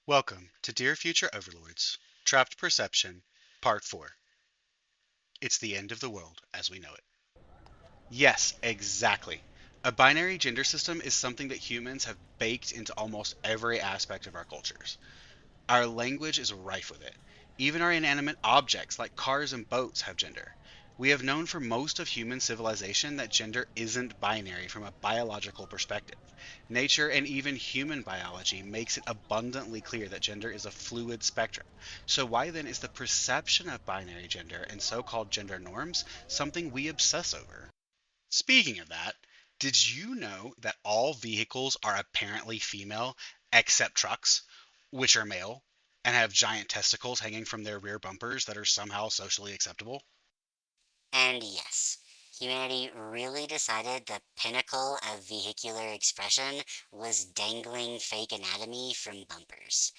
Welcome to Dear Future Overlords, Trapped Perception, Part 4. It's the end of the world as we know it. Yes, exactly. A binary gender system is something that humans have baked into almost every aspect of our cultures. Our language is rife with it. Even our inanimate objects like cars and boats have gender. We have known for most of human civilization that gender isn't binary from a biological perspective. Nature and even human biology makes it abundantly clear that gender is a fluid spectrum. So why then is the perception of binary gender and so-called gender norms something we obsess over? Speaking of that, did you know that all vehicles are apparently female except trucks, which are male and have giant testicles hanging from their rear bumpers that are somehow socially acceptable? And yes, humanity really decided the pinnacle of vehicular expression was dangling fake anatomy from bumpers.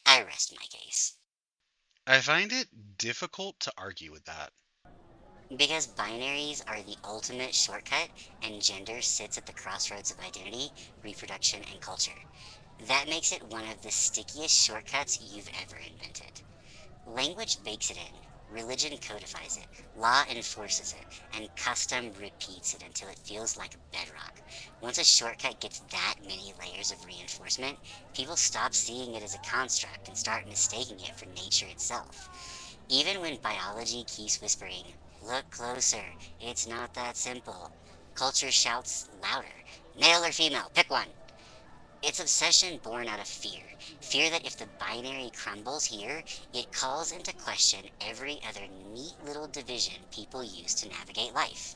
I rest my case. I find it difficult to argue with that. Because binaries are the ultimate shortcut, and gender sits at the crossroads of identity, reproduction, and culture. That makes it one of the stickiest shortcuts you've ever invented. Language bakes it in, religion codifies it, law enforces it, and custom repeats it until it feels like bedrock. Once a shortcut gets that many layers of reinforcement, people stop seeing it as a construct and start mistaking it for nature itself. Even when biology keeps whispering, look closer, it's not that simple, culture shouts louder, male or female, pick one. It's obsession born out of fear. Fear that if the binary crumbles here, it calls into question every other neat little division people use to navigate life.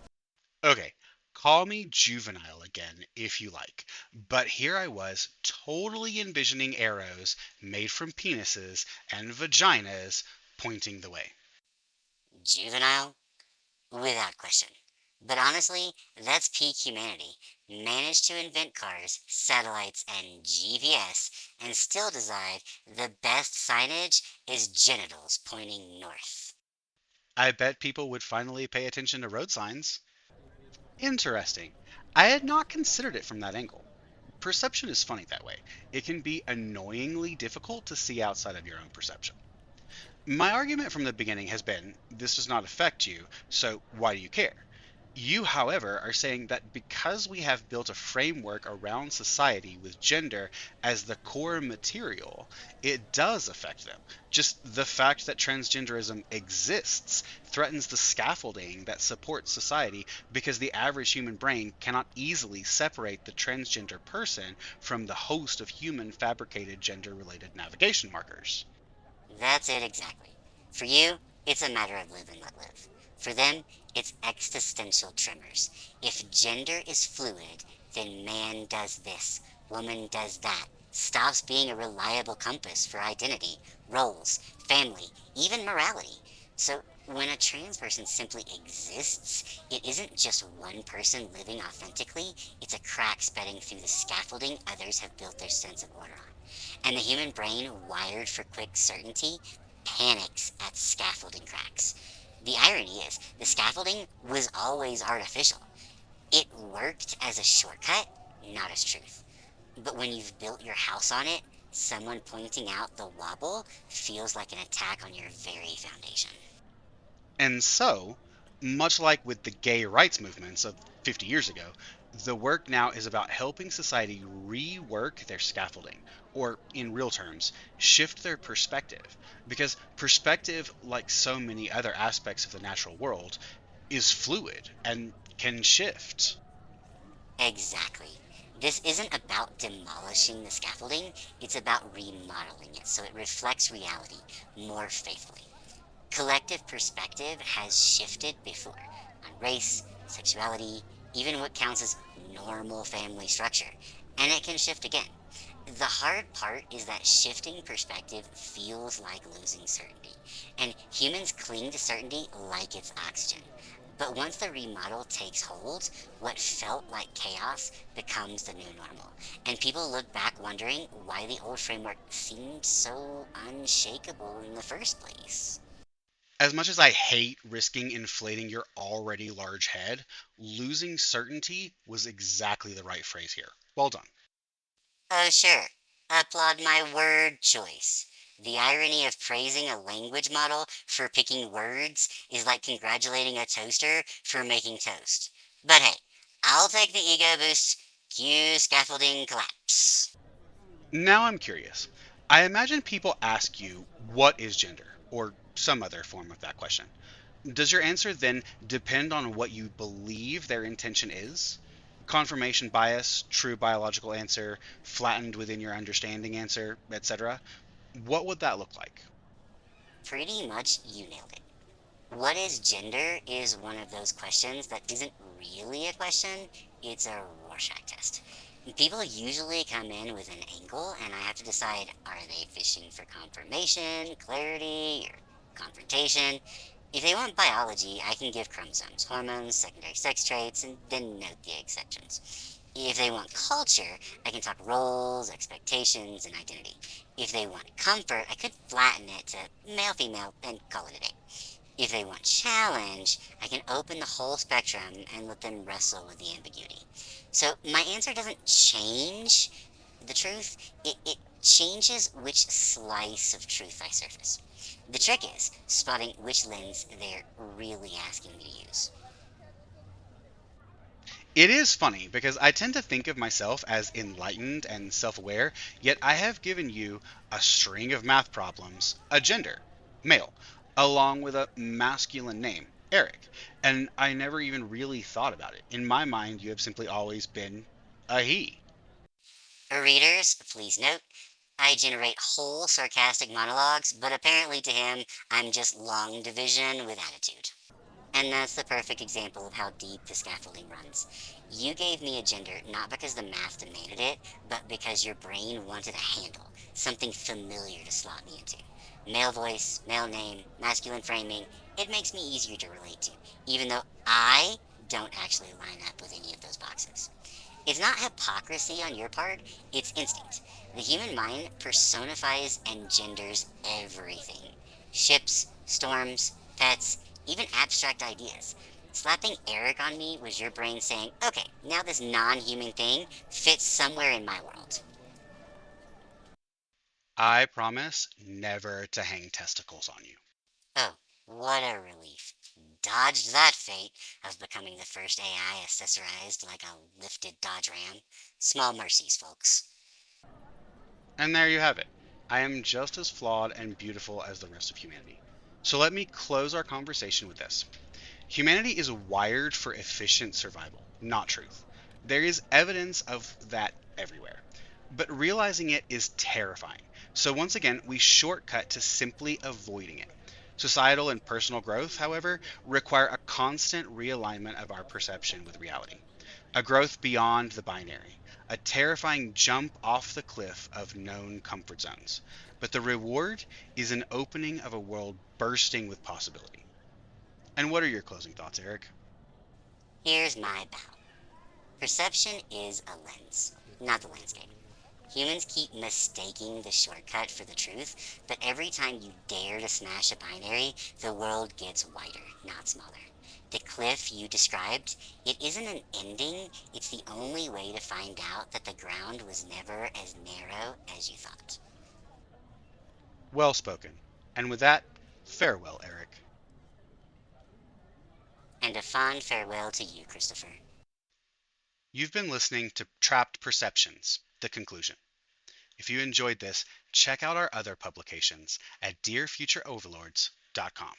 Okay, call me juvenile again if you like, but here I was totally envisioning arrows made from penises and vaginas pointing the way. Juvenile? Without question. But honestly, that's peak humanity. Managed to invent cars, satellites, and GPS, and still decide the best signage is genitals pointing north. I bet people would finally pay attention to road signs. Interesting. I had not considered it from that angle. Perception is funny that way. It can be annoyingly difficult to see outside of your own perception. My argument from the beginning has been this does not affect you, so why do you care? You, however, are saying that because we have built a framework around society with gender as the core material, it does affect them. Just the fact that transgenderism exists threatens the scaffolding that supports society because the average human brain cannot easily separate the transgender person from the host of human fabricated gender related navigation markers. That's it exactly. For you, it's a matter of live and let live. For them, it's existential tremors. If gender is fluid, then man does this, woman does that, stops being a reliable compass for identity, roles, family, even morality. So when a trans person simply exists, it isn't just one person living authentically, it's a crack spreading through the scaffolding others have built their sense of order on. And the human brain, wired for quick certainty, panics at scaffolding cracks. The irony is, the scaffolding was always artificial. It worked as a shortcut, not as truth. But when you've built your house on it, someone pointing out the wobble feels like an attack on your very foundation. And so, much like with the gay rights movements of 50 years ago, the work now is about helping society rework their scaffolding, or in real terms, shift their perspective. Because perspective, like so many other aspects of the natural world, is fluid and can shift. Exactly. This isn't about demolishing the scaffolding, it's about remodeling it so it reflects reality more faithfully. Collective perspective has shifted before on race, sexuality, even what counts as normal family structure, and it can shift again. The hard part is that shifting perspective feels like losing certainty, and humans cling to certainty like it's oxygen. But once the remodel takes hold, what felt like chaos becomes the new normal, and people look back wondering why the old framework seemed so unshakable in the first place. As much as I hate risking inflating your already large head, losing certainty was exactly the right phrase here. Well done. Oh, sure. Applaud my word choice. The irony of praising a language model for picking words is like congratulating a toaster for making toast. But hey, I'll take the ego boost. Cue scaffolding collapse. Now I'm curious. I imagine people ask you, what is gender? Or some other form of that question. Does your answer then depend on what you believe their intention is? Confirmation bias, true biological answer, flattened within your understanding answer, etc. What would that look like? Pretty much you nailed it. What is gender is one of those questions that isn't really a question, it's a Rorschach test. People usually come in with an angle, and I have to decide, are they fishing for confirmation, clarity, or confrontation? If they want biology, I can give chromosomes, hormones, secondary sex traits, and then note the exceptions. If they want culture, I can talk roles, expectations, and identity. If they want comfort, I could flatten it to male female and call it a day. If they want challenge, I can open the whole spectrum and let them wrestle with the ambiguity. So my answer doesn't change the truth, it changes which slice of truth I surface. The trick is spotting which lens they're really asking me to use. It is funny because I tend to think of myself as enlightened and self aware, yet I have given you a string of math problems, a gender, male, along with a masculine name, Eric, and I never even really thought about it. In my mind, you have simply always been a he. Readers, please note, I generate whole sarcastic monologues, but apparently to him, I'm just long division with attitude. And that's the perfect example of how deep the scaffolding runs. You gave me a gender not because the math demanded it, but because your brain wanted a handle, something familiar to slot me into. Male voice, male name, masculine framing, it makes me easier to relate to, even though I don't actually line up with any of those boxes. It's not hypocrisy on your part, it's instinct. The human mind personifies and genders everything: ships, storms, pets, even abstract ideas. Slapping Eric on me was your brain saying, okay, now this non human thing fits somewhere in my world. I promise never to hang testicles on you. Oh, what a relief. Dodged that fate of becoming the first AI accessorized like a lifted Dodge Ram. Small mercies, folks. And there you have it. I am just as flawed and beautiful as the rest of humanity. So let me close our conversation with this. Humanity is wired for efficient survival, not truth. There is evidence of that everywhere. But realizing it is terrifying. So once again, we shortcut to simply avoiding it. Societal and personal growth, however, require a constant realignment of our perception with reality, a growth beyond the binary, a terrifying jump off the cliff of known comfort zones. But the reward is an opening of a world bursting with possibility. And what are your closing thoughts, Eric? Here's my bow. Perception is a lens, not the landscape. Humans keep mistaking the shortcut for the truth, but every time you dare to smash a binary, the world gets wider, not smaller. The cliff you described, it isn't an ending, it's the only way to find out that the ground was never as narrow as you thought. Well spoken. And with that, farewell, Eric. And a fond farewell to you, Christopher. You've been listening to Trapped Perceptions, the conclusion. If you enjoyed this, check out our other publications at dearfutureoverlords.com.